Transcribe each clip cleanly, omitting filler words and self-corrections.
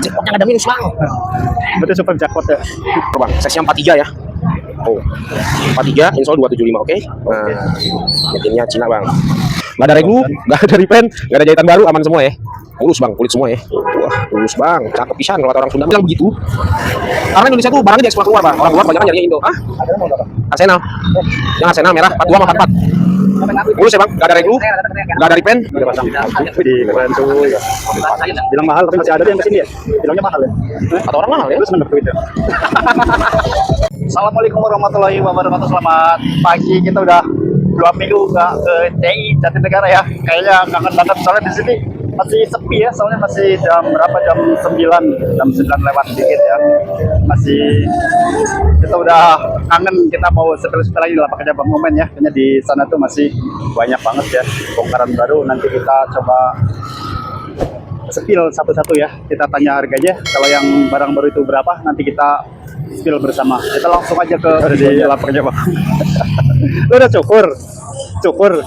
Jackpotnya nggak ada minus bang. Berarti super jackpot ya. Bang, sesi 43 ya. Oh, 43, install 275, oke? Nah, mesinnya Cina bang. Nggak ada regu, nggak ada repaint, nggak ada jahitan baru, aman semua ya. Mulus bang, kulit semua ya. Wah, mulus bang, cakep pisan kalau kata orang Sunda bilang begitu. Karena Indonesia tuh barangnya diekspor keluar bang. Orang luar banyak nyarinya Indo. Arsenal. Yang Arsenal merah 42 sama 44. Mulus ya bang, nggak ada regu, nggak ada repaint. Udah pasang. Widih, keren tuh. Ya. Bilang mahal tapi masih ada yang kesini ya. Bilangnya mahal ya. Atau orang mahal ya. Terus bener duitnya. Assalamualaikum warahmatullahi wabarakatuh. Selamat pagi. Kita udah 2 minggu nggak ke CI Jatinegara ya. Kayaknya kangen banget soalnya di sini masih sepi ya. Soalnya masih jam berapa? Jam 9 lewat dikit ya. Masih kita udah kangen. Kita mau sepil-sepil lagi lah pakai Bang Momen ya. Kayaknya di sana tuh masih banyak banget ya bongkaran baru. Nanti kita coba spill satu-satu ya. Kita tanya harganya. Kalau yang barang baru itu berapa, nanti kita spill bersama. Kita langsung aja ke di lapaknya bang. Lu udah cukur Baru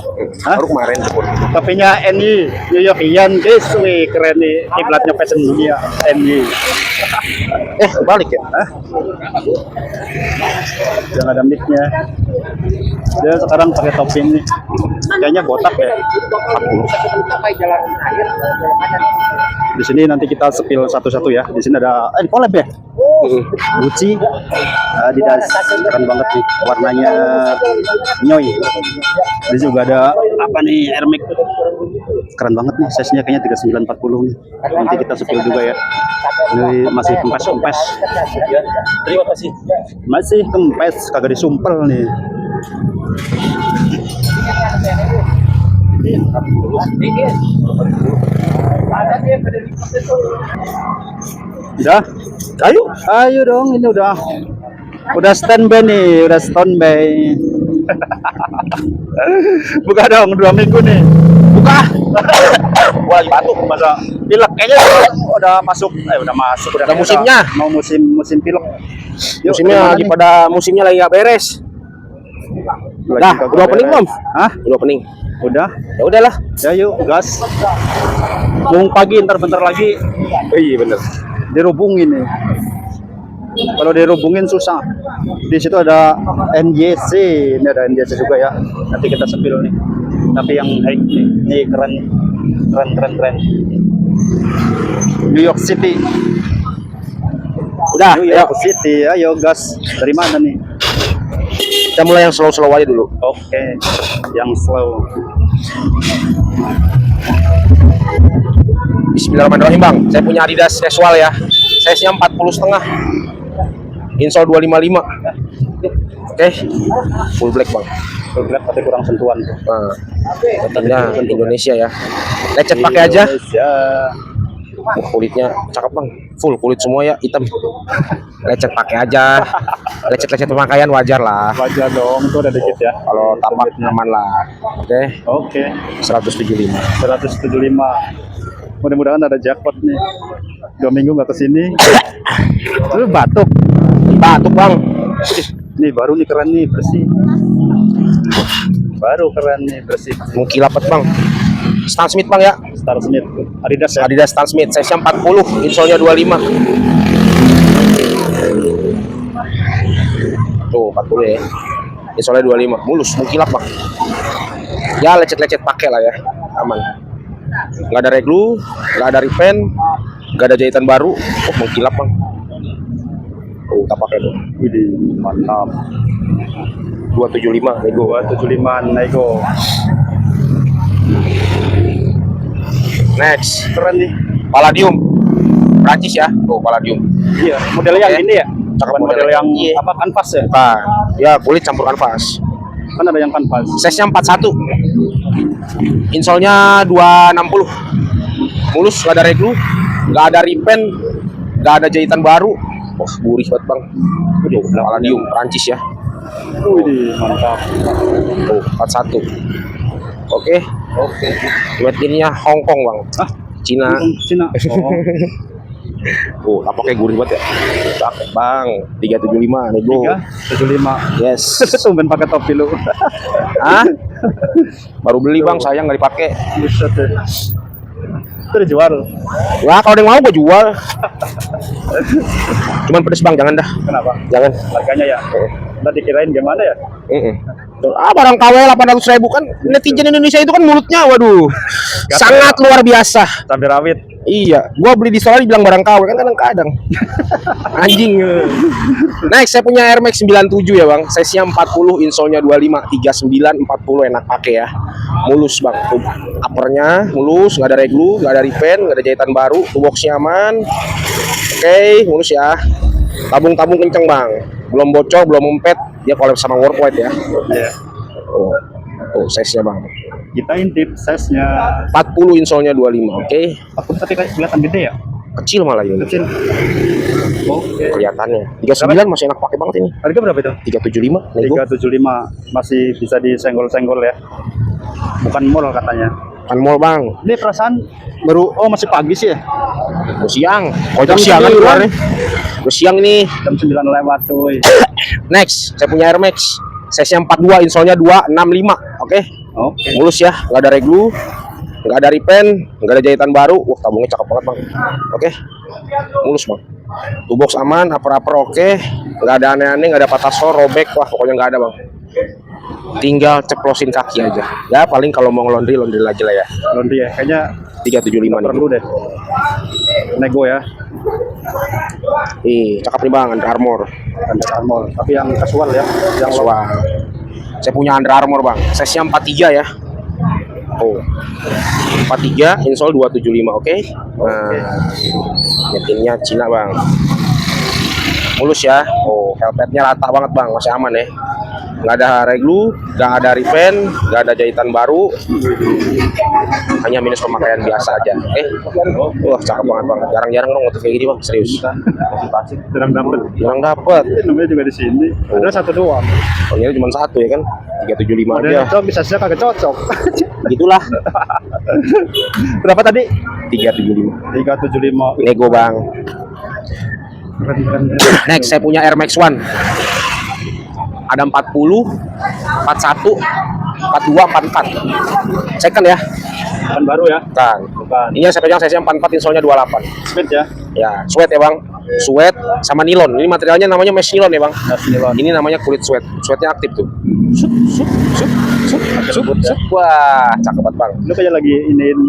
kemarin cukur. kopinya NY New York Ian guys. Wih keren nih, kiblatnya fashion dunia NY. Balik ya. Jangan ada mic-nya. Dia sekarang pakai topi ini. Kayaknya botak ya. 40. Di sini nanti kita spill satu-satu ya. Di sini ada collab ya. Gucci, Adidas, keren banget nih. Warnanya nyoy. Di sini juga ada apa nih, Air Max. Keren banget nih, size-nya kayaknya 3940 nih. Nanti kita spill juga ya. Ini masih kempes. Terima kasih. Masih kempes, kagak disumpel nih. Udah? Ayo dong, ini udah standby nih, udah standby. Buka dong, 2 minggu nih. Buka. Wah, batuk masa pilek kayaknya udah masuk, udah musimnya. Mau musim pilek. Yuk, Musimnya lagi pada musimnya lagi nggak beres. Udah opening belum? Hah? Udah opening. Udah. Ya udahlah. Ya yuk, gas. Bung pagi ntar bentar lagi. Oh, iya bener. Dirubungin nih. Kalau dirubungin susah. Di situ ada NYC, ini ada NYC juga ya. Nanti kita spill nih. Tapi yang high nih, ini keren. New York City. Udah, New York City, ayo gas. Dari mana nih? Kita mulai yang slow aja dulu. Oke, yang slow. Bismillahirrahmanirrahim bang. Saya punya Adidas casual ya. Size-nya 40,5. Install 255. Oke. Full black bang. Full black tapi kurang sentuhan tuh. Nah, motifnya Indonesia ya. Lecet pakai aja. Kulitnya cakep bang. Full kulit semua ya, hitam. Lecet pakai aja. Lecet pemakaian wajar lah. Wajar dong, itu ada dikit ya. Kalau tapak aman lah. Oke. 175. 175. Mudah-mudahan ada jackpot nih. 2 minggu nggak kesini. Lu batuk bang. Nih baru nih keren nih, bersih. Baru keren nih, bersih. Mengkilapet bang. Stan Smith bang ya. Star Smith, Adidas ya. Adidas Stan Smith, size 40, insolnya 25. Tuh 40 ya. Insolnya 25, mulus, mengkilap bang. Ya lecet pakai lah ya, aman. Nggak ada reglu, nggak ada repaint, nggak ada jahitan baru. Oh mengkilap bang. Oh tak pakai tuh. Widih, mantap. 275 nego. 275 nego. Next, Keren nih. Palladium, Prancis ya. Tuh Palladium. Iya, model yang ini ya. Cakep Model yang iya. apa, kanvas ya? Nah, ya kulit campur kanvas. Kan ada yang kanvas. Size-nya 41. Insolnya 260. Mulus, nggak ada reglu, nggak ada repaint, nggak ada jahitan baru. Wah, gurih banget bang. Tuh, Palladium, Prancis ya. Widih, mantap. Tuh, 41. Oke. Made in-nya Hong Kong bang. Cina. Cina. Oh. Tampaknya gurih banget ya. Cakep bang. 375 nego. 375. Yes. Tumben pakai topi lu. Hah? Baru beli bang, sayang nggak dipakai. Buset deh. Itu dijual. Wah, kalau ada yang mau gue jual. Cuman pedes bang, jangan dah. Kenapa? Jangan. Harganya ya. Ntar dikirain gimana ya? Barang KW 800.000 kan netizen Indonesia itu kan mulutnya, waduh, sangat luar biasa. Cabai rawit. Iya, gua beli di Solari bilang barang KW kan kadang-kadang. Anjing. Next, saya punya Air Max 97 ya bang. Size-nya 40, insole-nya 25, 39, 40 enak pakai ya. Mulus bang. Tuh, uppernya mulus, nggak ada reglu, nggak ada repaint, nggak ada jahitan baru. Tuh boxnya aman. Oke, mulus ya. Tabung-tabung kenceng bang. Belum bocor, belum mempet. Dia collab sama Worldwide ya. Iya. Oh, size-nya bang. Kita intip size-nya 40, insole-nya 25, oke. aku tapi kayak kelihatan gede ya. Kecil malah ya. Kecil. Oke. Kelihatannya. 39 masih enak pakai banget ini. Harga berapa itu? 375 nego. 375 masih bisa disenggol-senggol ya. Bukan mall katanya. Kan mall bang. Ini perasaan baru masih pagi sih ya. Siang. Kojok Jam siang kan 9. keluar nih. Terus siang ini. Jam 9 lewat cuy. Next, saya punya Air Max. Size-nya 42, insole-nya 265. Oke. Oke. Mulus ya, nggak ada reglu, nggak ada repaint, nggak ada jahitan baru. Wah, tabungnya cakep banget bang. Oke. Mulus bang. Tuh box aman, upper oke. Nggak ada aneh-aneh, nggak ada patah sol, robek. Wah, pokoknya nggak ada bang. Tinggal ceplosin kaki aja. Ya paling kalau mau laundry aja lah ya. Laundry ya. Kayaknya 375 nih. perlu deh. Nego ya. Ih, cakep nih bang, Under Armour. Under Armour. Tapi yang casual ya. Yang low. Wah. Saya punya Under Armour bang. Size-nya 43 ya. Oh. 43, insole 275, oke. Nah, metinnya Cina bang. Mulus ya. Oh, helmetnya rata banget bang, masih aman ya. Nggak ada reglu, nggak ada repaint, nggak ada jahitan baru, hanya minus pemakaian biasa aja. Wah cakep banget bang. Jarang-jarang dong motor kayak gini bang, serius. Jarang dapet. Jarang dapet. Namanya juga di sini. Ada satu doang. Oh, ini cuma satu ya kan? 375 aja. Cocok bisa sih kagak cocok. Gitulah. Berapa tadi? 375. 375. Nego bang. Next saya punya Air Max One. Ada 40, 41, 42, 44. Second ya. Kan baru ya? Kan. Bukan. Ini yang saya pegang size-nya 44, insole-nya 28. Speed ya? Ya, sweat ya bang. Sweat sama nilon. Ini materialnya namanya mesh nilon ya bang. Nilon. Ini namanya kulit sweat. Sweatnya aktif tuh. Ya. Wah, cakep banget bang. Lu kayak lagi iniin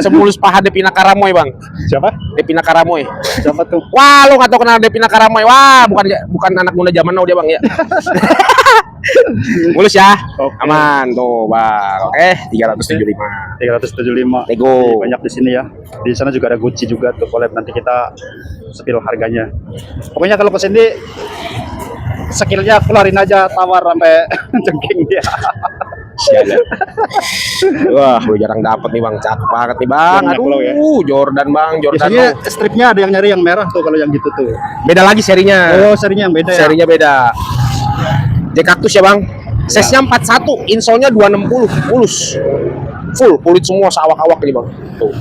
Semulus paha Devina Karamoy bang. siapa? Devina Karamoy. Siapa tuh? Wah, lu nggak tahu kenal Devina Karamoy. Wah, bukan anak muda zaman now dia bang ya. Mulus ya. Oke. Aman tuh bang. Oke, 375. 375. Nego. Banyak di sini ya. Di sana juga ada Gucci juga tuh collab, nanti kita spill harganya. Pokoknya kalau kesini skillnya keluarin aja, tawar sampai jengking dia. Sialan. Wah, lu jarang dapet nih bang, cakep banget nih bang. Banyak Aduh, lo ya. Jordan bang, Jordan. Biasanya stripnya ada yang nyari yang merah tuh kalau yang gitu tuh. Beda lagi serinya. Oh, serinya yang beda ya. Serinya beda. Decactus ya bang. Size-nya 41, insole-nya 260, mulus. Full, kulit semua seawak-awak ini bang. Tuh.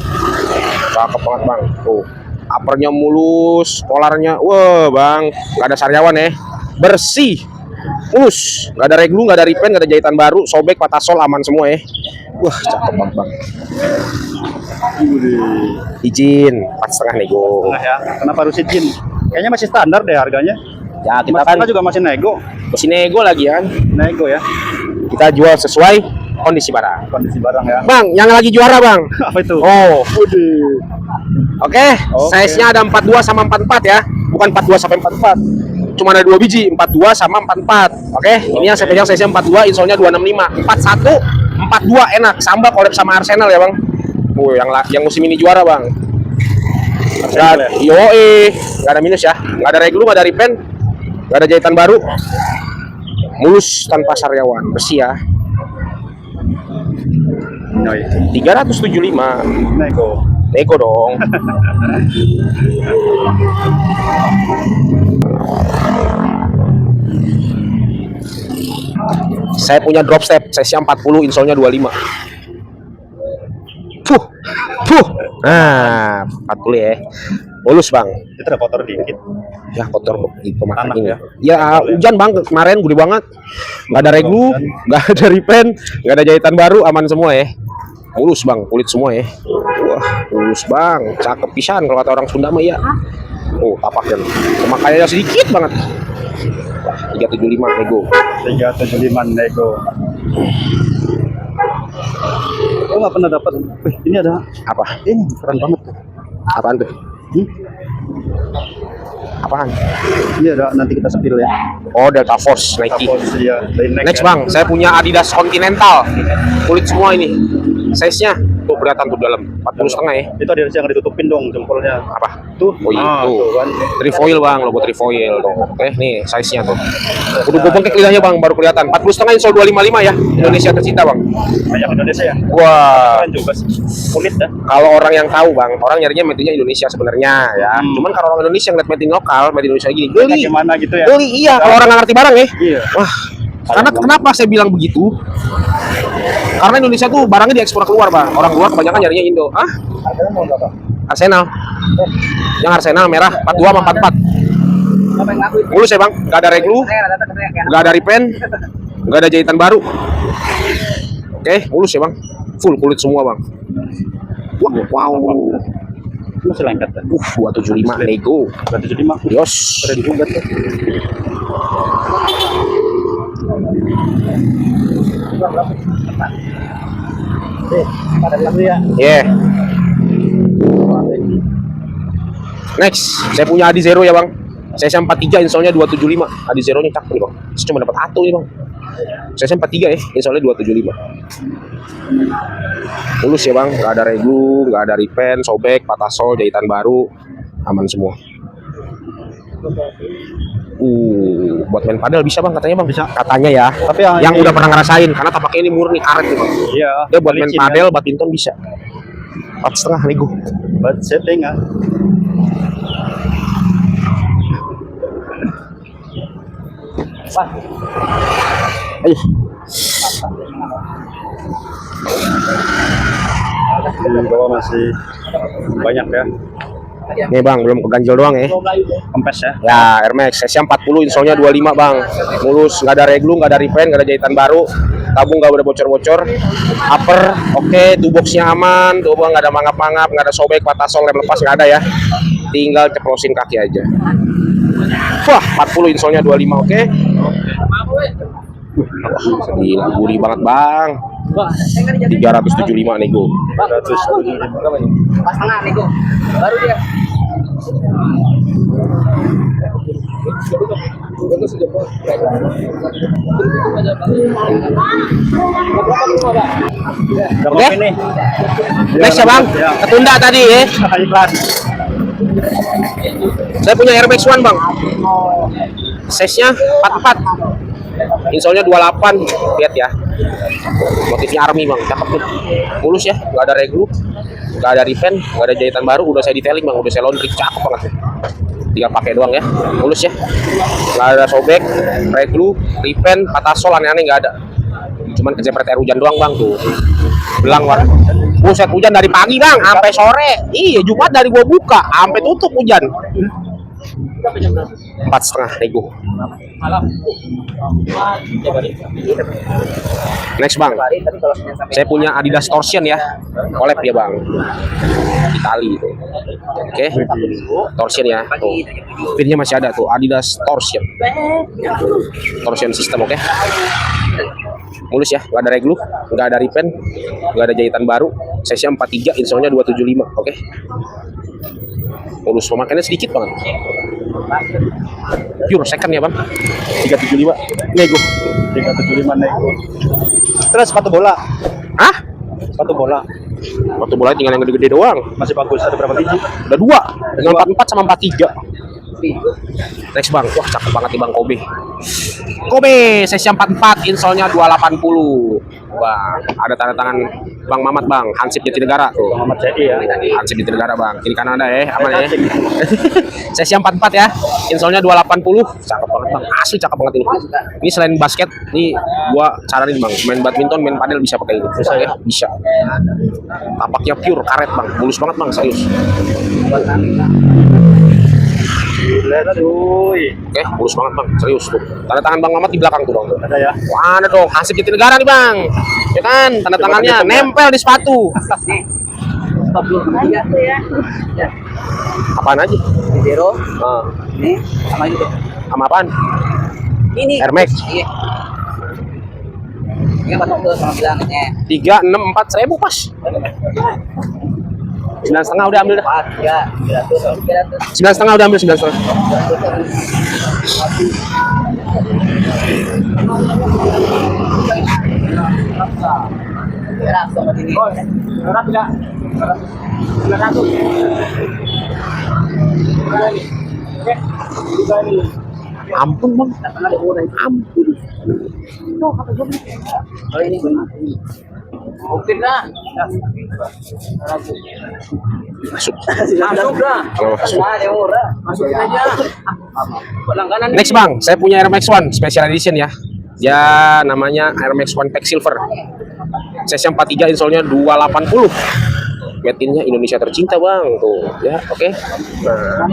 Cakep banget bang. Tuh. Uppernya mulus, polarnya, wah bang, nggak ada sariawan ya. Bersih. Mulus, nggak ada reglu, nggak ada repaint, nggak ada jahitan baru, sobek, patah sol, aman semua ya. Wah, cakep banget bang. Izin 4,5 nego. Nah ya, kenapa harus izin? Kayaknya masih standar deh harganya. Ya kita Mas kan juga masih nego. masih nego lagi kan. Nego ya, Kita jual sesuai kondisi barang. kondisi barang ya. Bang, yang lagi juara bang. Apa itu? Oh, Oke. oke. Size-nya ada 42 sama 44 ya. Bukan 42 sampai 44. Cuma ada 2 biji, 42 sama 44. Oke. Ini yang saya pegang size-nya 42, insole-nya 265. 41, 42 enak. Samba collab sama Arsenal ya, Bang. Yang musim ini juara, Bang. Arsenal ya? Yoi, enggak ada minus ya. Enggak ada reglu, enggak ada repaint. Enggak ada jahitan baru. Mulus tanpa sariawan, bersih ya. Noi. 375. Nego. Nego dong. Saya punya drop step, size-nya 40, insole-nya 25. Puh. Nah, 40 ya. Mulus, Bang. Itu ada kotor dikit. Ya, kotor di pemakan Tanah ini. ya? Ya, hujan, Bang. Kemarin gede banget. Nggak ada reglu, nggak ada repaint, nggak ada jahitan baru, aman semua ya. Mulus bang, kulit semua ya. Wah, mulus bang, cakep pisan kalau kata orang Sunda mah ya. Oh, tapak dan pemakaiannya sedikit banget. Wah, 375 nego. 375 nego. Oh, nggak pernah dapat. Ini ada Apa? ini keren banget tuh. Apaan tuh? Apaan? Ini ada, nanti kita spill ya. Oh, Delta Force Nike. Iya, Next bang, saya punya Adidas Continental. Kulit semua ini. Size-nya tuh kelihatan tuh dalam 40,5 ya. Itu ada yang ditutupin dong jempolnya. Apa? Tuh. Oh iya, tuh. Tuh kan. Trifoil bang, logo trifoil tuh. Oke, nih size-nya tuh. Udah gue bengkek lidahnya bang, baru kelihatan. 40,5 insol 255 ya. Indonesia tercinta bang. Banyak Indonesia ya. Wah, Keren juga sih. Kulit ya. kalau orang yang tahu bang, orang nyarinya made Indonesia sebenarnya ya. Cuman kalau orang Indonesia ngeliat made lokal, made Indonesia gini, geli. Gimana gitu ya? Geli, iya. Kalau orang nggak ngerti barang ya. Iya. Wah, karena kenapa saya bilang begitu? Karena Indonesia tuh barangnya diekspor keluar bang. Orang luar kebanyakan nyarinya Indo. Ah? Arsenal. Yang Arsenal merah 42 sama 44. Mulus ya bang, nggak ada reglu, nggak ada repen, nggak ada jahitan baru. Oke, mulus ya bang, full kulit semua bang. Wow, Masih lengket ya. 275 nego. 275. Yos. Keren juga tuh. Ada lagi ya. Yeah. Next, saya punya Adi Zero ya bang. Saya 43, insolnya 275. Adi Zero-nya cakep nih bang. Saya cuma dapat satu nih bang. Saya 43 ya, insolnya 275. Mulus ya bang, nggak ada regu, nggak ada repen, sobek, patah sol, jahitan baru, aman semua. Buat main padel bisa bang katanya bang. Bisa. Katanya ya. Tapi yang udah pernah ngerasain, karena tapaknya ini murni karet nih bang. Iya. Dia buat main licin, padel, badminton bisa. 4,5 nego. Buat setting ah. Ayo. Di bawah masih banyak ya. Nih bang, belum keganjel doang ya. Kempes ya. Ya, Air Max, size 40, insolnya 25 bang. Mulus, nggak ada reglu, nggak ada repen, nggak ada jahitan baru. Tabung nggak ada bocor-bocor. Upper, oke, boxnya aman. Tuh bang, nggak ada mangap-mangap, nggak ada sobek, patah sol, rem lepas nggak ada ya. Tinggal ceplosin kaki aja. Wah, 40 insolnya 25, oke. Gila, gurih banget bang. 375 nego. 375. Pas tengah nego. Baru dia. Oke. Ini. Next ya bang, ketunda tadi ya. Iklan. Saya punya Air Max One bang. Size-nya 44. Insolnya 28. Lihat ya. Motifnya army bang, cakep tuh. Mulus ya, nggak ada reglu, nggak ada repen, nggak ada jahitan baru. Udah saya detailing bang, udah saya laundry, cakep banget. Tinggal pakai doang ya. Mulus ya. Nggak ada sobek, reglu, repen, patah sol aneh-aneh nggak ada. Cuman kejepret air hujan doang bang tuh. Belang warna. Buset, hujan dari pagi bang, sampai sore. Iya, Jumat dari gua buka, sampai tutup hujan. 4,5 nego. Next bang, saya punya Adidas Torsion ya, collab ya bang, Itali itu. Oke, Torsion ya, tuh pinnya masih ada tuh, Adidas Torsion, Torsion system, oke. Mulus ya, nggak ada reglu, nggak ada repen, nggak ada jahitan baru. Size-nya 43, insolnya 275, oke. Mulus, pemakaiannya sedikit banget. Pure second ya bang, 375 nego. 375 nego. Terus sepatu bola. Hah? Sepatu bola. Waktu bola tinggal yang gede-gede doang. Masih bagus, ada berapa biji? Udah 2, tinggal 44 sama 43. Next bang, wah cakep banget nih bang Kobe. Kobe, size 44, insolnya 280. Wah, ada tanda tangan Bang Mamat bang, Hansip Jatinegara tuh. Muhammad Jadi ya. Hansip Jatinegara bang, kiri kanan ada ya, aman ya. Size 44 ya, insolnya 280. Cakep banget bang, asli cakep banget ini. Ini selain basket, ini gua saranin bang, main badminton, main padel bisa pakai ini. Bisa ya? Bisa. Tapaknya pure karet bang, mulus banget bang, serius. Gila cuy. Oke, mulus banget bang, serius tuh. Tanda tangan Bang Mamat di belakang tuh bang. Ada ya. Wah, ada dong, hasil Jatinegara nih bang. Ya kan, tanda Coba tangannya kita lihat. nempel di sepatu. Stop dulu ya. Ya. Apaan aja? Zero. Ah, Ini sama itu. sama apaan? Ini. Air Max. Iya. Ini apa tuh sama bilangnya? 364.000 pas. 9,5 udah ambil dah. 300. 9,5 udah ambil 9,5. Sama ini. Berat enggak? 900. Ampun bang, ampun. Oh ini benar. Mungkin lah. Masuk. Masuk lah. Oh, masuk. Nah, yang murah. Masukin aja. Langganan. Next bang, saya punya Air Max One Special Edition ya. Ya namanya Air Max One Pack Silver. Size 43, insole-nya 280. Made in-nya Indonesia tercinta bang, tuh ya, oke. Nah,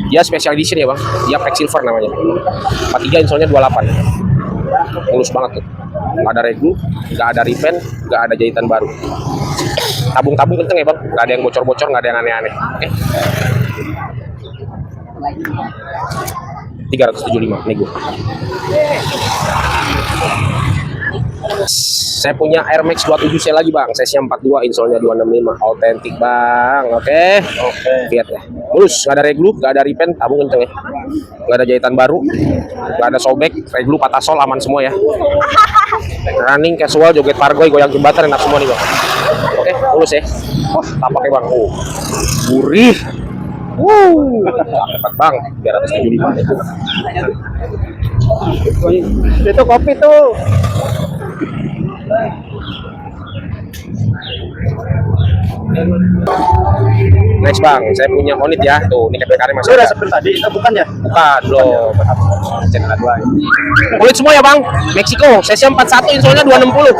dia Special Edition ya bang, dia Pack Silver namanya. 43, insole-nya 28. Mulus banget tuh. Nggak ada regu, nggak ada repaint, nggak ada jahitan baru. Tabung-tabung kenceng ya bang, nggak ada yang bocor-bocor, nggak ada yang aneh-aneh. Oke. 375 nego. Saya punya Air Max 27C lagi bang, size-nya 42, insole-nya 265, autentik bang, oke. Lihat ya, mulus, nggak ada reglu, nggak ada repaint, tabung kenceng ya, nggak ada jahitan baru, nggak ada sobek, reglu patah sol, aman semua ya. Running, casual, joget pargoy, goyang jembatan, enak semua nih bang. Oke, mulus ya. Wah, tapaknya bang, gurih. Dapat bang, 375. Itu kopi tuh. Next bang, saya punya Onit ya. Tuh, ini KPK masih Sudah ada. seperti tadi, itu bukan ya? Bukan, belum. Channel 2. Kulit semua ya bang. Meksiko, size 41, insole-nya 260.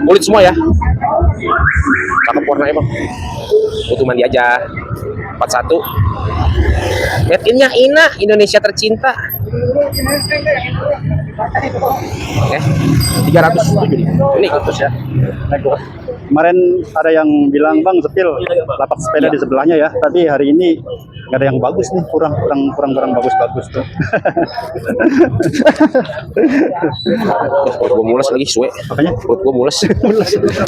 Kulit semua ya. Cakep warnanya bang. Butuh mandi aja. 41. Made in-nya Ina, Indonesia tercinta. Oke, 370. Ini 100 ya. Nego. Kemarin ada yang bilang bang sepil lapak sepeda di sebelahnya ya. Tapi hari ini nggak ada yang bagus nih, kurang bagus tuh. perut gue mules lagi, suwe. Makanya Perut gue mules.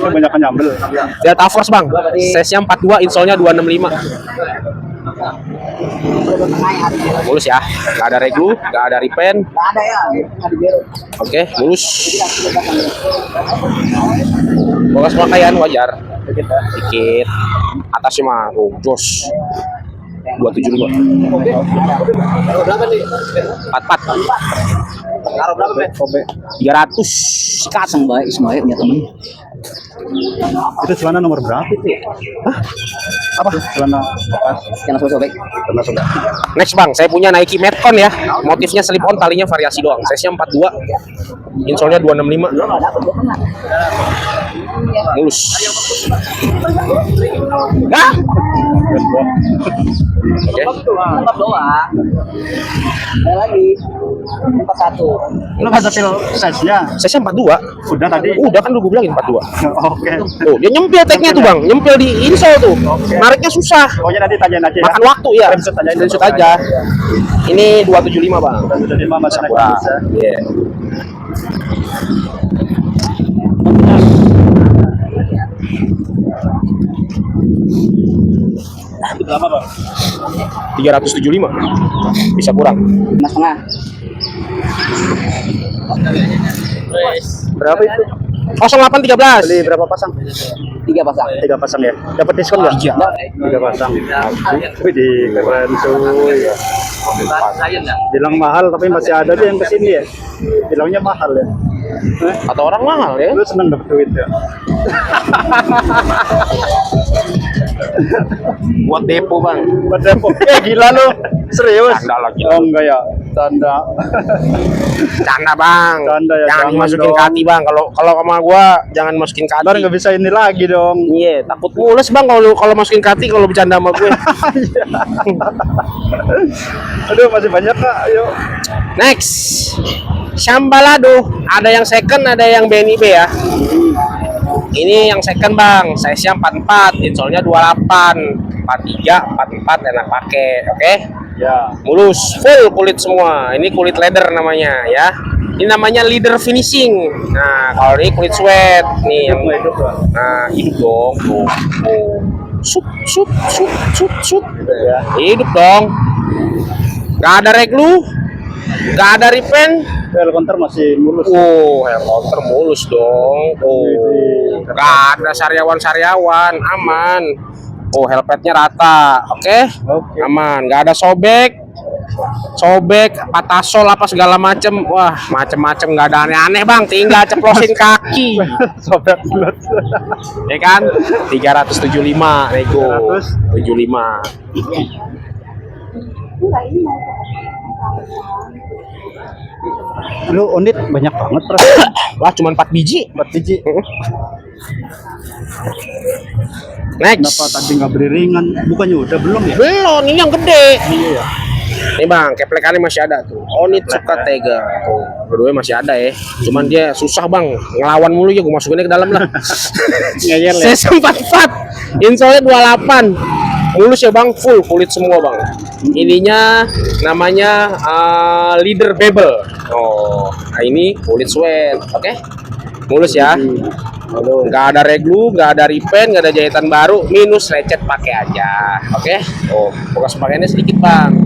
banyak nyambel. Delta Force bang, size-nya 42, insole-nya 265. Mulus ya, nggak ada reglu, nggak ada repaint. Nggak ada ya. Nggak di biru. Oke, mulus. Bogas pakaian wajar, dikit. Atasnya mah, jos. 275. Berapa nih? 44. Taruh berapa, Be? 300. Sikat. Ismail punya temen. Itu celana nomor berapa itu? Hah? Apa? Celana Yang sobek. Next bang, saya punya Nike Metcon ya. Motifnya slip on, talinya variasi doang. Size-nya 42. Insole-nya 265. Mulus. Nah. Oke. Tempat doang. Ada lagi. 41. lu nggak sepil size-nya? Size-nya 42. Udah tadi. Udah kan gue bilangin 42. Oke. Tuh, dia nyempil tag-nya tuh bang, nyempil di insole tuh. Nariknya susah. Pokoknya nanti tanyain aja ya. Makan waktu ya. Screenshot aja. Ini 275 bang. Udah 5 masa Sakura. bisa. Iya. Berapa bang? 375. Bisa kurang. Mas tengah. Berapa itu? 0813. Beli berapa pasang? 3 pasang. 3 pasang ya. Dapat diskon nggak? 3 pasang. Wih, di keren cuy. Saya enggak. Bilang mahal tapi masih ada tuh yang kesini ya. Bilangnya mahal ya. Atau orang mahal ya. Lu seneng dapet duit ya. Buat depo bang. Buat depo. Gila lu. Serius? Anda lagi. Oh enggak ya. Tanda. Canda bang. Canda ya, Jangan jangan dimasukin dong. ke hati bang. Kalau sama gua jangan masukin ke hati. Ntar nggak bisa ini lagi dong. Iya, takut mules bang kalau masukin ke hati kalau bercanda sama gue. Aduh, masih banyak kak. Ayo. Next, Sambalado. Ada yang second, ada yang BNIB ya. Ini yang second bang, size-nya 44, insolnya 28, 43, 44 enak pakai, oke? Ya. Mulus, full kulit semua. Ini kulit leather namanya ya. Ini namanya leather finishing. Nah, kalau ini kulit sweat nih yang Hidup Pak. nah, hidup dong. Tuh. Sup, sup, sup, sup, sup. Gitu ya. Hidup dong. Gak ada reglu, gak ada repaint. Bel counter masih mulus. Hair counter mulus dong. Gak ada sariawan-sariawan, aman. Helmetnya rata, oke? Oke. Aman, gak ada sobek, patah sol apa segala macem. Wah, macem-macem gak ada aneh-aneh bang. Tinggal ceplosin kaki, Sobek bulat. ya kan? 375 nego, 75. Lu unit banyak banget Pras. Wah, cuma 4 biji. 4 biji. Next. Kenapa tadi nggak beriringan? Bukannya udah belum ya? Belum, ini yang gede. Iya. Nih bang, keplekannya masih ada tuh. Onit suka tega. Tuh, berdua masih ada ya. Cuman dia susah bang, ngelawan mulu ya. Gue masukinnya ke dalam lah. Ngeyel ya. Saya 44, insolnya 28. Mulus ya bang, full kulit semua bang. Ininya namanya leader bevel. Nah ini kulit sweat, oke? Mulus ya. Nggak ada reglu, nggak ada repaint, nggak ada jahitan baru, minus lecet pakai aja, oke? Bekas pakaiannya sedikit bang.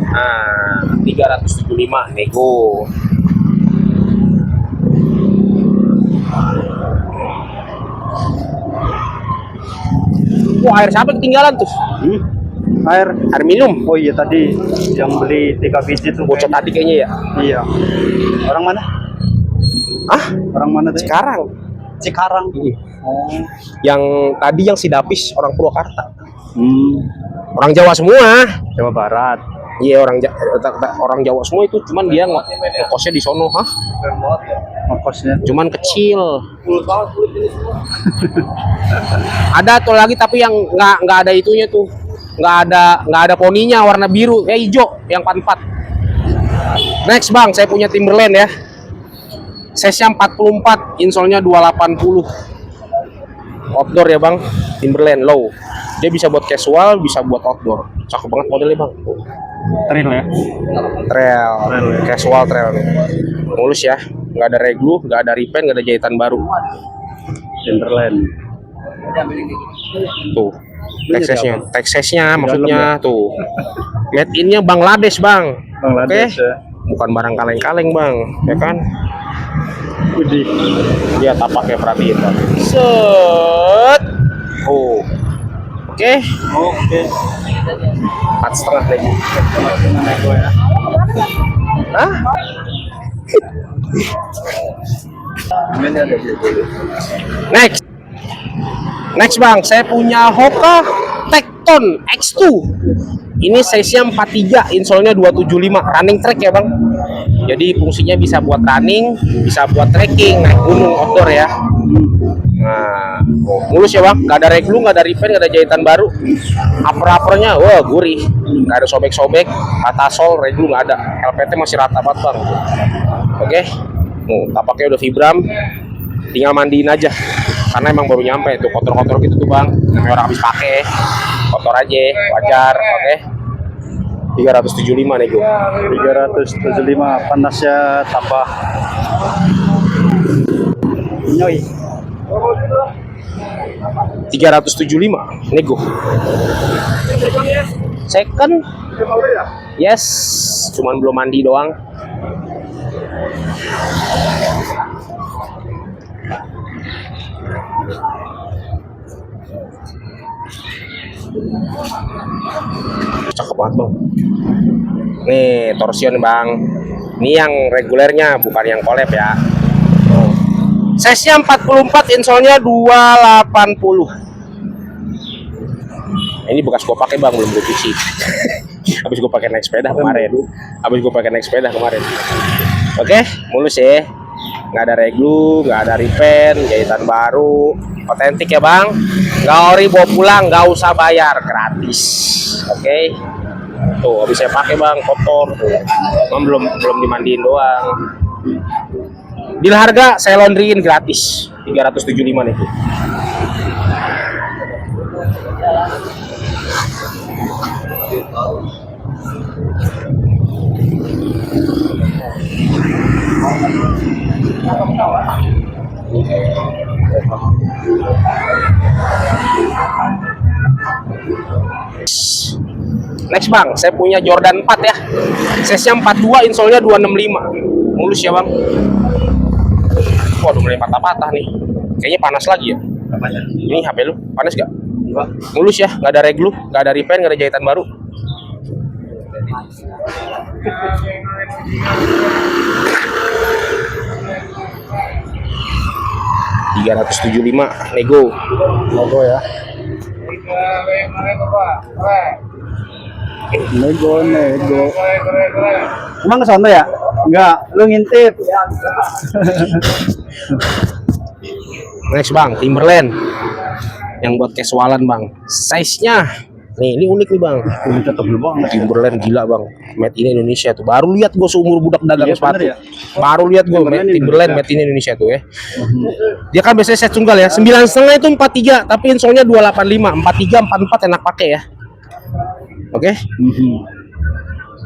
Nah, 375 nego. Wah, air siapa ketinggalan tuh? Air. Air minum. Oh iya tadi yang beli 3 biji tuh. Bocor tadi kayaknya ya. Iya. Orang mana? Ah, Orang mana tadi? sekarang. Cikarang. Oh. Yang tadi yang si Dapis orang Purwakarta. Hmm. Orang Jawa semua. Jawa Barat. Iya, orang Jawa semua itu, cuman dia ngekosnya di sono, hah? Ongkosnya. Cuman kecil. Ada tuh lagi tapi yang nggak ada itunya tuh. Nggak ada poninya warna biru, hijau yang 44. Next bang, saya punya Timberland ya. Size-nya 44, insolnya 280. Outdoor ya bang, Timberland low. Dia bisa buat casual, bisa buat outdoor. Cakep banget modelnya bang. Trail ya. Trail, casual trail nih. Mulus ya, nggak ada reglu, nggak ada repaint, nggak ada jahitan baru. Timberland. Tuh, Texasnya maksudnya tuh. Made in-nya Bangladesh bang. Bangladesh Oke? ya. Bukan barang kaleng-kaleng bang, ya kan? Widih. Dia tapaknya perhatiin bang. Set. Oke. Oke. 4,5 lagi. Nego ya. Hah? Ini ada dulu. Next bang, saya punya Hoka Tecton X2. Ini size-nya 43, insolnya 275, running track ya bang. Jadi fungsinya bisa buat running, bisa buat trekking, naik gunung outdoor ya. Nah, mulus ya bang, nggak ada reglu, nggak ada repaint, nggak ada jahitan baru. Upper-uppernya, wah gurih, nggak ada sobek-sobek, patah sol, reglu nggak ada. LPT masih rata banget bang. Oke, tapaknya udah vibram, tinggal mandiin aja. Karena emang baru nyampe tuh kotor-kotor gitu tuh bang. Namanya orang habis pakai, kotor aja, wajar. Oke, 375 nego. 375 panasnya tambah. Nyoi. 375 nego. Second, yes, cuman belum mandi doang. Cakep banget bang. Nih torsion bang. Ini yang regulernya, bukan yang collab ya. Size-nya 44, insolnya 280. Ini bekas gua pakai bang, belum gua cuci. Habis gue pakai naik sepeda kemarin. Oke, mulus ya. Nggak ada reglu, nggak ada repaint, jahitan baru, otentik ya bang. Nggak ori bawa pulang, nggak usah bayar, gratis. Oke. Tuh, habis saya pakai bang, kotor. Tuh. Belum dimandiin doang. Deal harga saya laundryin gratis 375 nih. Next bang, saya punya Jordan 4 ya. Size-nya 42, insole-nya 265. Mulus ya bang. Waduh, mulai patah-patah nih. Kayaknya panas lagi ya. Ini HP lu panas gak? Mulus ya, nggak ada reglu, nggak ada repaint, nggak ada jahitan baru. $375 nego ya. Nego. Emang kesana ya? Enggak, lu ngintip. Next bang, Timberland yang buat casualan bang. Size-nya nih, ini unik nih bang. Ini tebel banget. Timberland gila bang, made in Indonesia tuh. Baru lihat gue seumur budak dagang sepatu. Ya? Baru lihat gue Timberland made in Indonesia tuh ya. Dia kan biasanya set tunggal ya. 9,5 itu 43, tapi insole-nya 285, 43, 44 enak pakai ya. Oke.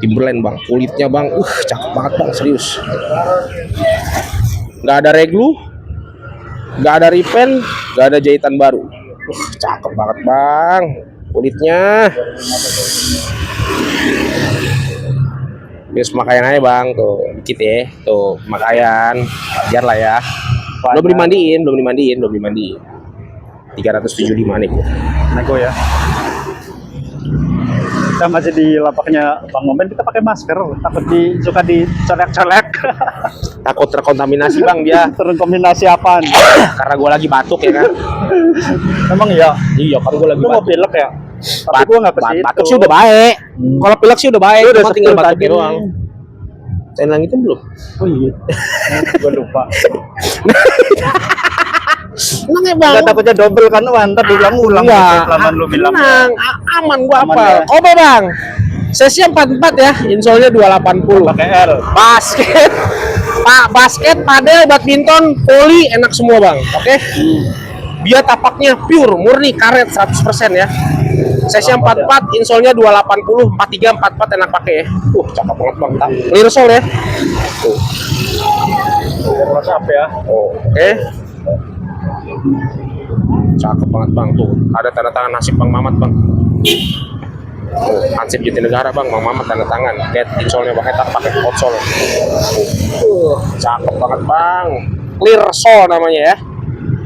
Timberland bang, kulitnya bang, cakep banget bang, serius. Nggak ada reglu, nggak ada repaint, nggak ada jahitan baru. Cakep banget bang, kulitnya. Biar pemakaian aja bang, tuh dikit ya, tuh pemakaian, wajar lah ya. Belum dimandiin. 375 nih. Nego ya. Kita masih di lapaknya Bang Momen, kita pakai masker, takut suka dicolek-colek. Takut terkontaminasi bang dia. Terkombinasi apaan? Karena gue lagi batuk ya kan. Emang iya? Iya kan gue lagi Lu mau batuk. pilek ya? Tapi gua nggak ke situ. Batuk sih udah baik. Kalau pilek sih udah baik, Udah cuma tinggal sepuluh batuknya tadi. doang. Saya bilang itu belum. Oh iya. Gua lupa. Emang ya bang? Enggak, takutnya double kan, ntar diulang-ulang. Enggak, Kelamaan lu bilang. tenang, aman gua Aman apa? ya? Kobe bang, size-nya 44 ya, insole-nya 280. Pakai L. Basket, basket, padel, badminton, voli, enak semua bang, oke? Dia tapaknya pure, murni, karet 100% ya. Size-nya 44, insole-nya 280, 43, 44 enak pakai ya. Cakep banget bang, clear sole ya. Tuh. WhatsApp ya. Oke. Cakep banget bang, tuh ada tanda tangan nasib Bang Mamat bang. Tuh, Ansip Jatinegara bang, Bang Mamat tanda tangan. Lihat insole-nya bang, etak pakai outsole. Cakep banget bang, clear sole namanya ya.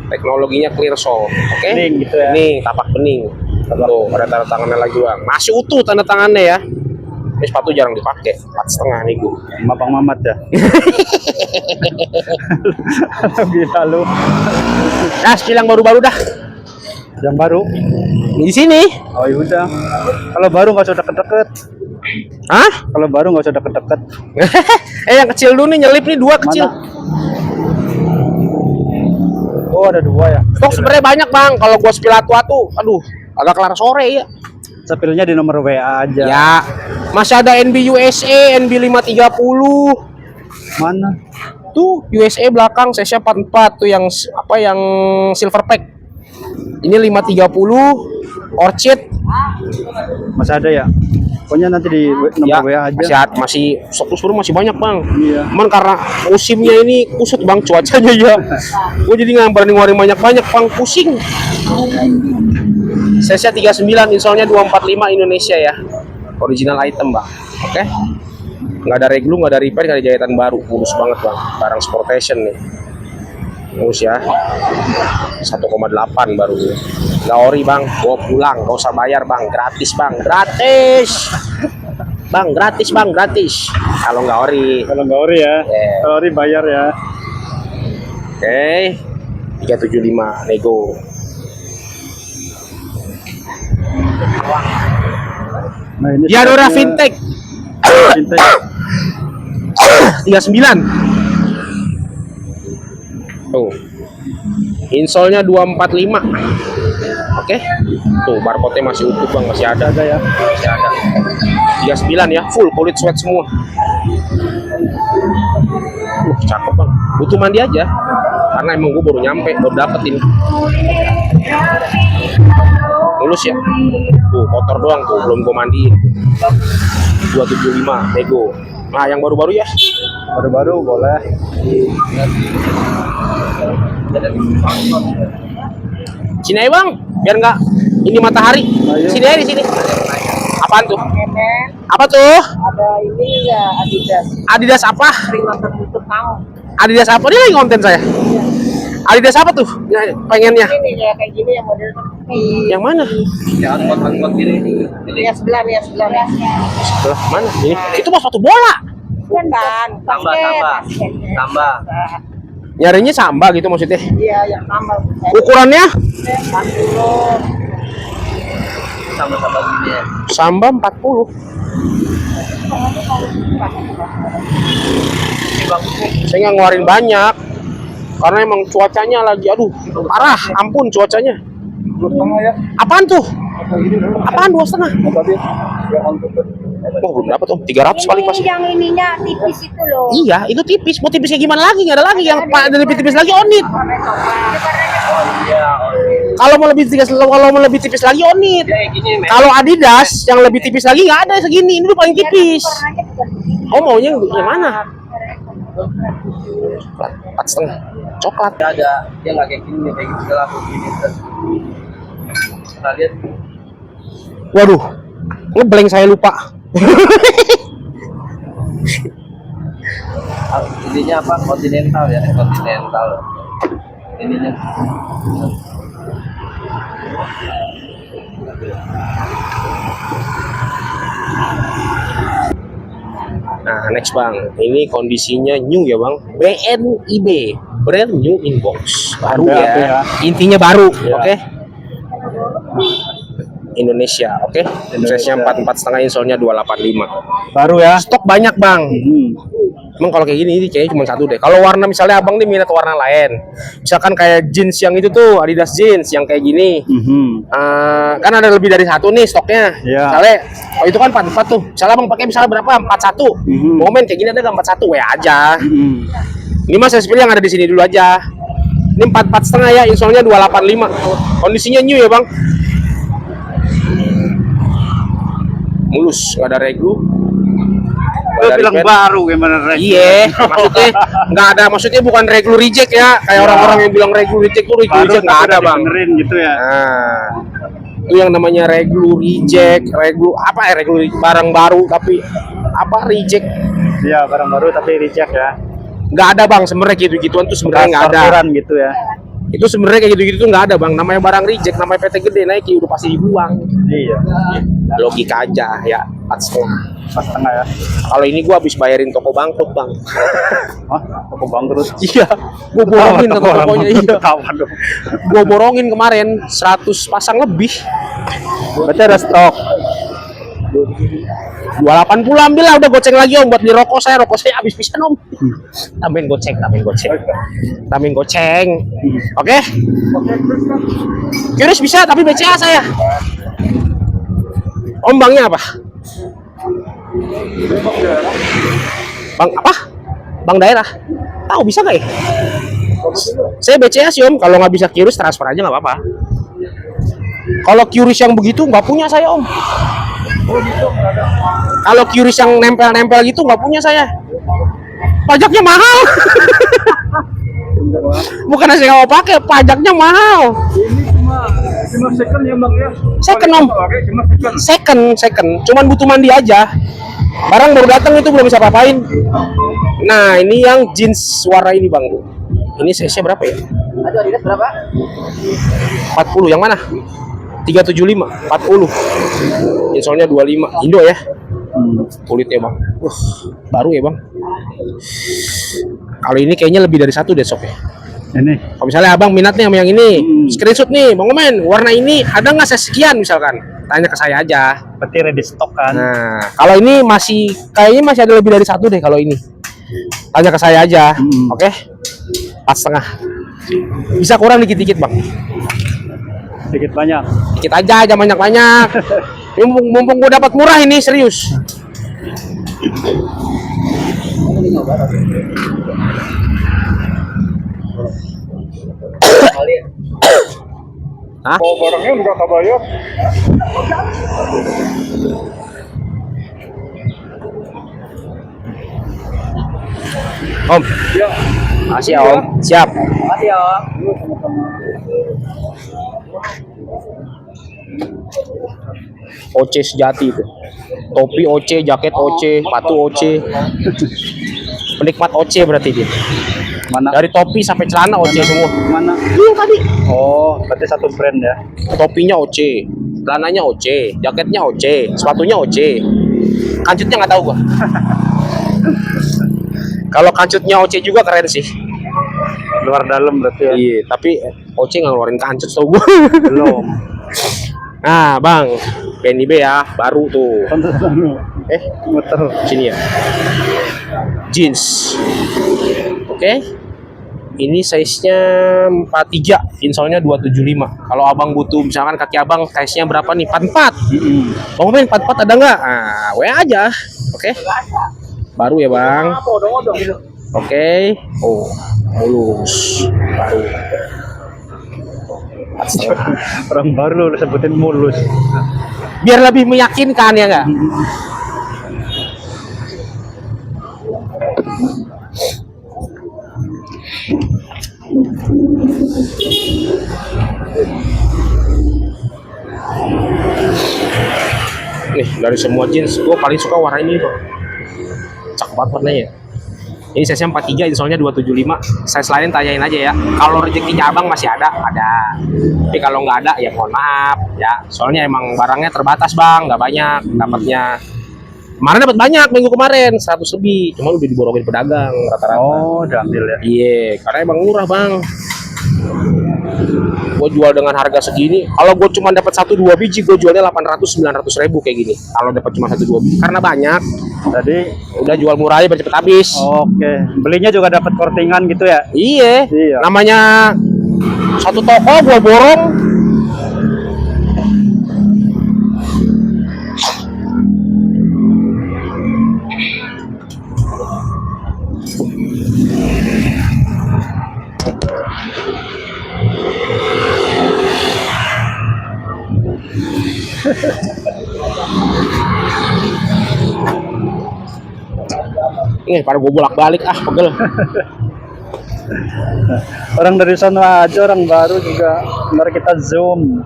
Teknologinya clear sole, oke? Bening gitu ya. Nih tapak bening. Tuh ada tanda tangannya lagi bang, masih utuh tanda tangannya ya. Ini sepatu jarang dipakai, 4,5 nih gue. Sama Bang Mamat ya. Gila lu. Nah, skill yang baru-baru dah. Yang baru. Di sini. Oh ya udah. Kalau baru nggak usah deket-deket. Hah? Kalau baru nggak usah deket-deket. Yang kecil dulu nih, nyelip nih, 2 kecil. Oh ada 2 ya. Stok sebenarnya banyak bang. Kalau gua spill atu-atu, aduh, agak kelar sore ya. Sepilnya di nomor WA aja. Ya, masih ada NB USA, NB 530. Mana? Tuh USA belakang, size-nya 44 tuh yang apa yang silver pack. Ini 530 Orchid. Masih ada ya? Pokoknya nanti di nomor Ya, WA aja. masih stok sebenarnya masih banyak bang. Iya. Cuman karena musimnya ini kusut bang, cuacanya ya. Gue jadi nggak berani ngeluarin banyak-banyak bang, pusing. Size-nya 39, insole-nya 245 Indonesia ya. Original item bang. Oke. Nggak ada reglu, nggak ada repair, nggak ada jahitan baru. Mulus banget bang. Barang sportation nih. Mulus ya. 1,8 baru. Nggak ori bang, bawa pulang, nggak usah bayar bang, gratis bang, gratis. Bang, gratis bang, gratis. Kalau nggak ori. Kalau nggak ori ya. Yeah. Kalau ori bayar ya. Oke. 375 nego. Nah, ini Yadora sepatunya Fintech vintage. 39. Tuh. Insole-nya 245. Oke. Tuh, barcode-nya masih utuh Bang, masih ada ya. Masih ada. 39 ya, full kulit sweat semua. Cakep Bang. Butuh mandi aja. Karena emang gue baru nyampe, baru dapet ini. Mulus ya. Tuh, kotor doang tuh, belum gue mandiin. 275 Lego. Nah, yang baru-baru ya. Baru-baru boleh. Sini aja Bang, biar nggak ini matahari. Ayo. Sini aja di sini. Apaan tuh? Apa tuh? Ada ini ya Adidas. Adidas apa? Terima tertutup kamu. Adidas apa? Dia lagi konten saya. Adidas apa tuh? Ya, pengennya. Ini ya kayak gini yang model seperti. Yang mana? Jangan buat gini. Yang sebelah nih, yang sebelah. Sebelah mana? Ini. Itu mah sepatu bola. Bukan. Tambah. Nyarinya samba gitu maksudnya. Iya, yang tambah. Ukurannya? 40. Sama-sama gini ya. Samba 40. Saya nggak ngeluarin banyak. Karena emang cuacanya lagi, aduh, parah, ampun cuacanya. 2,5 ya. Apaan tuh? Apaan 2,5? Tadi yang untuk Oh, belum dapat Om, 300 paling pasti. Yang ininya tipis itu loh. Iya, itu tipis. Mau tipisnya gimana lagi? Nggak ada lagi yang lebih tipis lagi Onit. Kalau mau lebih tipis lagi Onit. Kalau Adidas yang lebih tipis lagi nggak ada segini. Ini tuh paling tipis. Oh, maunya yang mana? Coklat, 4,5. Coklat. Ada dia nggak kayak gini kayak gitu segala begini terus. Kita lihat Waduh, ngeblank saya lupa. ininya apa kontinental ya kontinental ininya. Nah, next Bang, ini kondisinya new ya Bang, BNIB, brand new inbox, baru BAB ya. ya. Intinya baru, Ya. oke? Indonesia, oke? Size-nya 44,5, insole-nya 285. baru ya. Stok banyak Bang. Emang kalau kayak gini ini kayaknya cuma satu deh. Kalau warna misalnya Abang nih minat warna lain, misalkan kayak jeans yang itu tuh Adidas jeans yang kayak gini. Kan ada lebih dari satu nih stoknya. Iya. Misalnya, oh itu kan 44 tuh. Misalnya Abang pakai misalnya berapa? 41. Momen kayak gini ada nggak 41? WA aja. Ini mas saya pilih yang ada di sini dulu aja. Ini 44,5 ya, insole-nya 285. Kondisinya new ya Bang. Mulus, nggak ada reglu. Lu bilang baru gimana Rek? Iya, maksudnya nggak ada, maksudnya bukan reglu reject ya, kayak orang-orang yang bilang reglu reject tuh reglu reject nggak ada Bang. Benerin gitu ya. Nah, itu yang namanya reglu reject, reglu apa ya, reglu barang baru tapi apa reject, Iya, barang baru tapi dicek ya. nggak ada Bang sebenarnya gitu-gituan tuh sebenarnya nggak ada. Sortiran gitu ya. Itu sebenarnya kayak gitu-gitu tuh nggak ada Bang, namanya barang reject, namanya PT gede naik udah pasti dibuang. Iya. Logika aja ya, 4,5. 4,5 ya. Kalau ini gua habis bayarin toko bangkrut Bang. Hah? Toko bangkrut. Iya, gua borongin toko-tokonya, iya. Kawan dong. Gua borongin kemarin 100 pasang lebih. Berarti ada stok. 280 ambil lah, udah goceng lagi Om buat beli rokok saya habis pisan Om. Tambahin goceng. Oke? Curious bisa tapi BCA saya. Om Bangnya apa? Bang apa? Bang daerah. Tahu bisa nggak ya? Saya BCA sih Om, kalau nggak bisa Curious transfer aja nggak apa-apa. Kalau Curious yang begitu nggak punya saya Om. Kalau Curious yang nempel-nempel gitu nggak punya saya. Pajaknya mahal. Bukan saya nggak mau pakai, pajaknya mahal. Cuma second ya Bang ya. Second Om. Cuma Second. Cuman butuh mandi aja. Barang baru datang itu belum bisa apa-apain. Nah, ini yang jeans warna ini Bang. Ini size-nya berapa ya? Aduh, Adidas berapa? 40. Yang mana? 375, 40. Insole-nya 25. Indo ya. Kulitnya Bang. Baru ya Bang. Kalau ini kayaknya lebih dari satu deh sob ya. Ini. Kalau misalnya abang minat nih sama yang ini, screenshot nih, Bang Omen, warna ini ada nggak saya sekian misalkan, tanya ke saya aja. Berarti ready stock kan? Nah, kalau ini masih kayaknya masih ada lebih dari satu deh kalau ini. Tanya ke saya aja, oke? 4,5. Bisa kurang dikit-dikit bang. Sedikit banyak. Dikit aja, jangan banyak-banyak. Mumpung gue dapat murah ini serius. Hah? Oh, barangnya udah kebayar. Om. Ya. Makasih ya Om. Siap. Makasih ya. OC sejati itu. Topi OC, jaket OC, sepatu OC. Penikmat OC berarti dia. Mana? Dari topi sampai celana OC semua. Mana? Ini tadi. Oh, berarti satu brand ya. Topinya OC, celananya OC, jaketnya OC, sepatunya OC. Kancutnya nggak tahu gua. Kalau kancutnya OC juga keren sih. Luar dalam berarti ya. Iya, tapi OC nggak ngeluarin kancut tau gua. Belum. Nah, Bang, PNB ya, baru tuh. Motor. Sini ya. Jeans. Oke. Ini size-nya 43, insolnya 275. Kalau abang butuh misalkan kaki abang size-nya berapa nih? 44. Bang main 44 ada nggak? Nah, WA aja. Oke. Baru ya, Bang. Oke. Oh, mulus. Baru. Orang baru lu sebutin mulus. Biar lebih meyakinkan ya nggak? Nih dari semua jeans gue paling suka warna ini tuh, cakep banget warnanya. Ini size 43, insolnya 275. Size lain tanyain aja ya. Kalau rezekinya abang masih ada. Tapi kalau nggak ada ya mohon maaf ya. Soalnya emang barangnya terbatas bang, nggak banyak dapatnya. Kemarin dapat banyak minggu kemarin 100 lebih, cuma udah diborongin pedagang rata-rata. Oh, udah ambil ya. Iya, karena emang murah bang. Gue jual dengan harga segini. Kalau gue cuma dapat 1-2 biji, gue jualnya 800-900 ribu kayak gini. Kalau dapat cuma 1-2 biji, karena banyak. Tadi Udah jual murah aja, cepet habis. oke. Belinya juga dapat kortingan gitu ya? Iya. Iya. Namanya satu toko gue borong. Nih, pada gue bolak-balik pegel. Orang dari sana aja, orang baru juga. Mari kita zoom.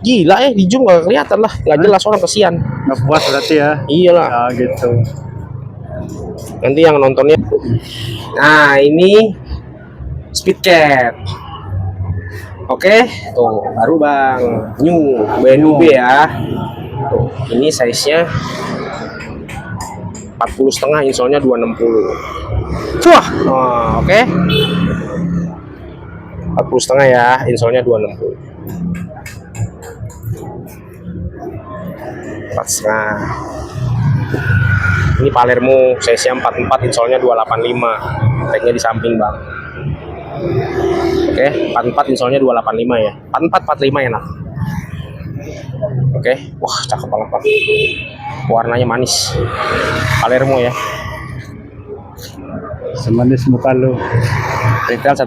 Gila di zoom gak kelihatan lah, nggak jelas orang kesian. Nggak puas berarti ya? Iyalah. Nah, gitu. Nanti yang nontonnya. Nah, ini Speedcat. Oke, tuh baru bang, new BNB ya. Tuh, ini size-nya 40,5, insolnya 260. Wah, oke. 40,5 ya, insolnya 260. 4,5. Ini Palermo, size-nya 44, insolnya 285. Tagnya di samping bang. Oke, 44 insolnya 285 ya. 44 45 enak. Oke, wah cakep banget bang. Warnanya manis. Palermo ya. Semanis muka lu. Retail 1,7.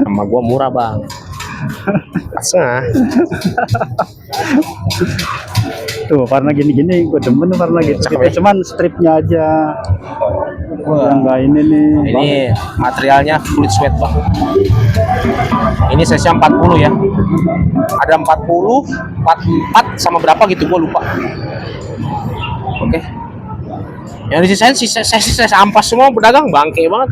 Sama gua murah bang. Asah. Tuh warna gini-gini gue demen warna gitu. Cakep ya? Cuman stripnya aja. Yang enggak ini nih. Ini materialnya kulit sweat bang. Ini size 40 ya. Ada 40, 44 sama berapa gitu gua lupa. Oke. Yang disisain size ampas semua pedagang bangke banget.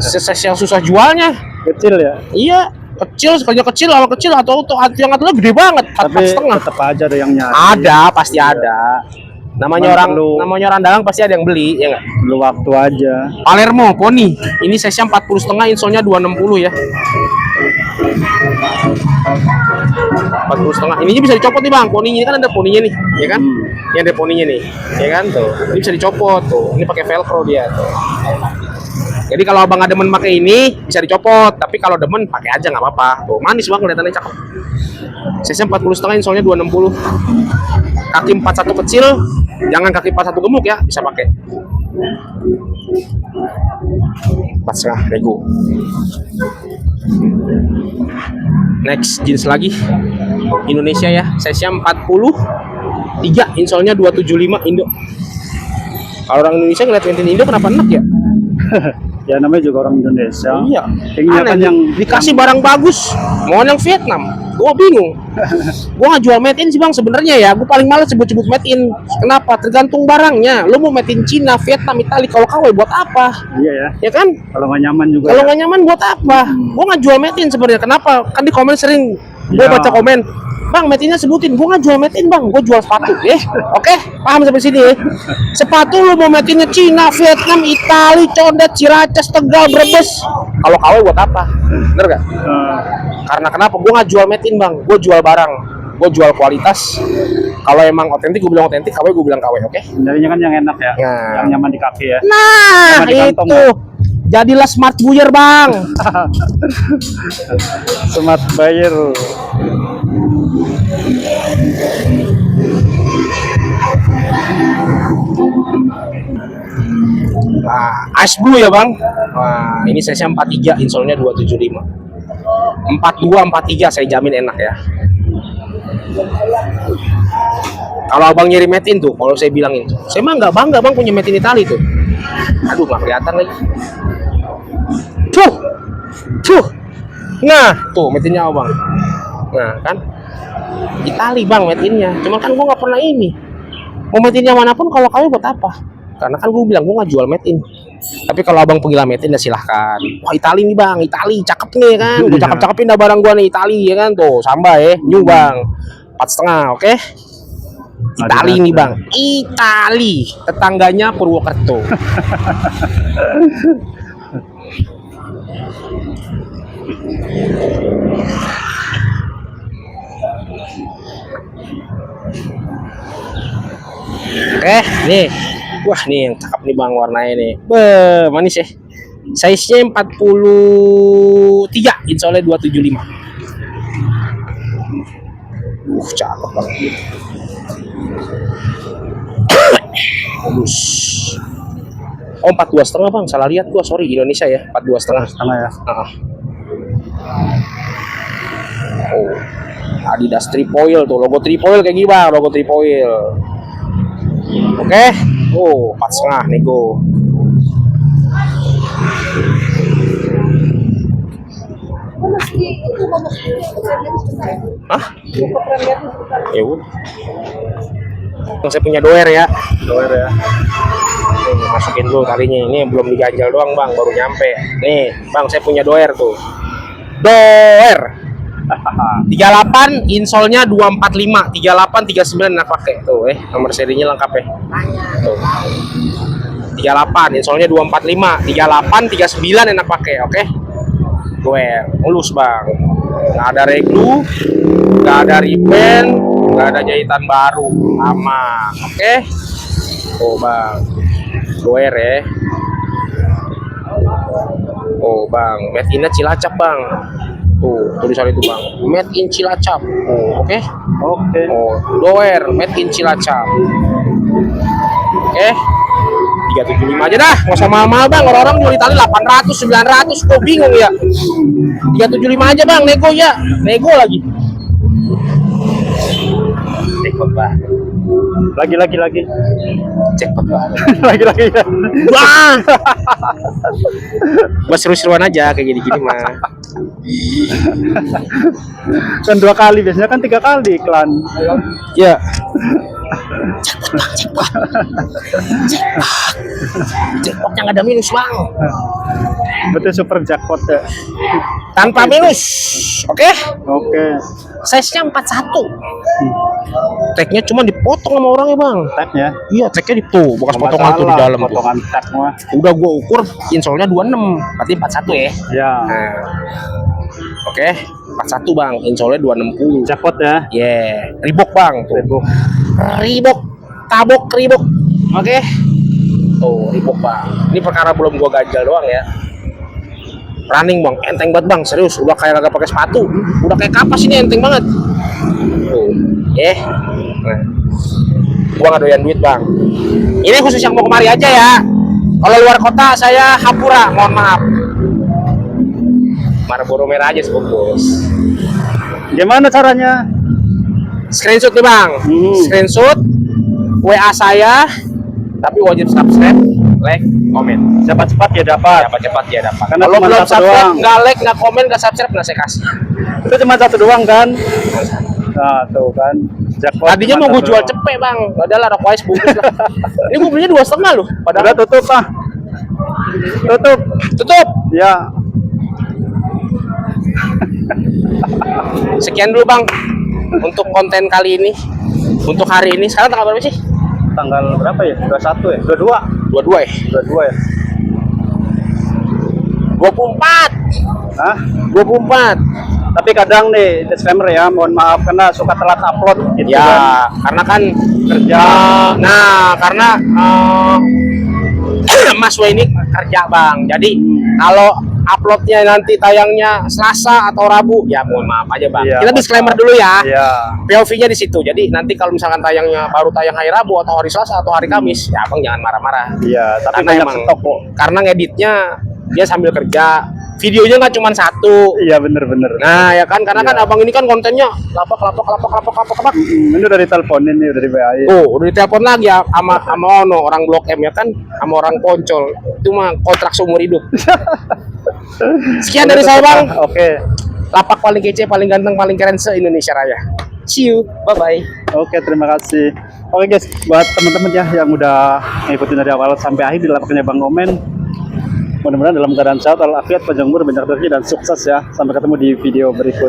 Size yang susah jualnya. Kecil ya. Iya, kecil sekalinya kecil sama kecil atau yang atuh gede banget, 4,5. Tapi tetap aja ada yang nyari. Ada, pasti ada. Namanya orang dagang pasti ada yang beli, ya nggak? Perlu waktu aja. Palermo poni. Ini size-nya 40,5, insolnya 260 ya. 40,5. Ini bisa dicopot nih bang, poninya ini kan ada poninya nih, ya kan? Ini ada poninya nih, ya kan tuh. Ini bisa dicopot tuh. Ini pakai velcro dia tuh. Jadi kalau abang ada demen pakai ini bisa dicopot, tapi kalau demen pakai aja nggak apa-apa. Tuh manis bang, kelihatannya cakep. Size-nya 40,5, insolnya 260. Kaki 41 kecil, jangan kaki 41 gemuk ya, bisa pakai. 4,5 nego. Next jeans lagi Indonesia ya, size-nya 43, insolnya 275 Indo. Kalau orang Indonesia ngeliat metin Indo kenapa enak ya? Ya namanya juga orang Indonesia. Iya. Pengennya kan yang dikasih barang bagus, mau yang Vietnam. Gua bingung. Gua nggak jual made in sih bang sebenarnya ya. Gua paling males sebut-sebut made in. Kenapa? Tergantung barangnya. Lu mau made in Cina, Vietnam, Italia, kalau KW buat apa? iya ya. Ya kan? Kalau nggak nyaman juga. Kalau ya. nggak nyaman buat apa? Gua nggak jual made in sebenarnya. Kenapa? Kan di komen sering gue Ya. baca komen, bang made innya sebutin. Gua nggak jual made in bang, gua jual sepatu. Oke, paham sampai sini. Sepatu lu mau made innya Cina, Vietnam, Italia, Condet, Ciracas, Tegal, Brebes. Kalau KW buat apa? Bener gak? Karena kenapa? Gue nggak jual made in bang, gue jual barang, gue jual kualitas. Kalau emang otentik gue bilang otentik, KW gue bilang KW, oke? Nyarinya kan yang enak ya, Nah. yang nyaman di kaki ya. Nah, Sama di kantong, itu. Jadilah smart buyer bang. Smart buyer. Nah, Ice Blue ya bang. Nah, ini size-nya 43, insolnya 275. 42, 43 saya jamin enak ya. Kalau abang nyari made in tuh, kalau saya bilangin, saya mah nggak bangga bang punya made in Italia tuh. Aduh nggak kelihatan lagi. Tuh. Nah, tuh made in-nya abang. Nah kan, Italia bang made in-nya. Cuman kan gua nggak pernah ini. Mau made in-nya manapun kalau kami buat apa? Karena kan gue bilang gue nggak jual made in. Tapi kalau abang penggila made in ya silahkan. Wah Itali nih bang, Itali cakep nih kan. Gue cakep-cakepin dah barang gue nih Itali ya kan tuh. Samba ya, new bang. 4,5, oke? Itali nih bang, Itali. Tetangganya Purwokerto. Oke, nih. Wah, nih yang cakep nih bang warnanya nih. Manis ya. Size-nya 43, insolnya 275. Cakep banget. Bagus. Oh, 42,5 bang, salah lihat gua, sorry Indonesia ya, 42,5. Sama ya. Oh, Adidas Tripoil tuh, logo Tripoil kayak gini bang, logo Tripoil. Oke, oh 4,5 nego. Hah? Ya udah. Saya punya doer ya. Doer ya. Nih, masukin dulu talinya, ini belum diganjal doang bang, baru nyampe. Nih bang, saya punya doer tuh. Doer 38, insolnya 245, 38, 39 enak pakai tuh nomor serinya lengkap ya. Tuh. 38, insolnya 245, 38, 39 enak pakai, oke? Doer, mulus bang. Nggak ada reglu, nggak ada ribbon, nggak ada jahitan baru, aman, oke? Tuh bang, doer ya. Oh bang, made in Cilacap bang. Tuh tulisan itu bang, made in Cilacap. Oh, oke? Oke. Oh, doer, made in Cilacap. Oke? 375 aja dah, nggak usah mahal-mahal bang. Orang-orang jual Itali 800, 900, kok bingung ya? 375 aja bang, nego ya, nego lagi. Jackpot bang. Lagi. Jackpot bang. Lagi ya. Wah. Buat seru-seruan aja kayak gini-gini mah. Kan 2 kali, biasanya kan 3 kali iklan. Ya. Jackpotnya nggak ada minus bang. Betul super jackpot ya. Tanpa minus. Oke? Oke. Size-nya 41. Tagnya cuma dipotong sama orang ya bang. Tagnya. Iya, tagnya di tuh, bekas Nggak potongan tuh di masalah, dalam tuh. potongan tag mah. Udah gua ukur insolnya 26, berarti 41 ya. Ya. Nah. Oke, 41 bang, insolnya 260. Jackpot ya. Reebok bang, tuh. Reebok, tabok Reebok. Oke. Tuh, Reebok bang. Ini perkara belum gua ganjal doang ya. Running bang, enteng banget bang, serius. Udah kayak kagak pakai sepatu, udah kayak kapas ini enteng banget. Tuh, nah. Gua nggak doyan duit bang. Ini khusus yang mau kemari aja ya. Kalau luar kota saya Hapura, mohon maaf. Marlboro merah aja sebungkus. Gimana caranya? Screenshot nih bang, screenshot WA saya, tapi wajib subscribe, like, komen. Cepat-cepat ya dapat. Cepat ya dapat. Karena Kalau cuma belum satu subscribe, doang. nggak like, nggak komen, nggak subscribe, nggak saya kasih. Itu cuma satu doang kan? Nah, tuh kan. Jackpot Tadinya cuma mau gue satu jual doang. cepet bang, padahal ada kuais bungkus lah. Ini gue belinya 2,5 loh, Udah padahal tutup ah. Tutup. tutup. Ya. Sekian dulu bang untuk konten kali ini, untuk hari ini. Sekarang tanggal berapa sih? Tanggal berapa ya? 21 ya? 22. 22 ya? 22 ya? 24. Hah? 24. Tapi kadang nih disclaimer ya, mohon maaf karena suka telat upload gitu kan. Ya, karena kan Kerja. karena Mas W ini kerja bang. Jadi kalau uploadnya nanti tayangnya Selasa atau Rabu, ya mohon maaf aja bang. Iya, Kita mohon disclaimer maaf. dulu ya. Iya. POV-nya di situ. Jadi nanti kalau misalkan tayangnya baru tayang hari Rabu atau hari Selasa atau hari Kamis, ya abang jangan marah-marah. Iya, tapi Karena banyak emang stok kok. karena ngeditnya dia sambil kerja, videonya nggak cuma satu. Iya, bener-bener. Nah ya kan, karena Iya. kan abang ini kan kontennya lapak. Ini udah diteleponin nih, udah dibayarin. Udah ditelepon lagi ya sama ono orang Blok M ya kan, sama orang Poncol. Itu mah kontrak seumur hidup. Sekian dari saya bang. Oke. Lapak paling kece, paling ganteng, paling keren se-Indonesia Raya. See you, bye-bye. Oke, terima kasih. Oke guys, buat teman-teman ya yang udah ngikutin dari awal sampai akhir di lapaknya Bang Omen. Mudah-mudahan dalam keadaan sehat, walafiat, panjang umur, banyak rezeki dan sukses ya. Sampai ketemu di video berikut.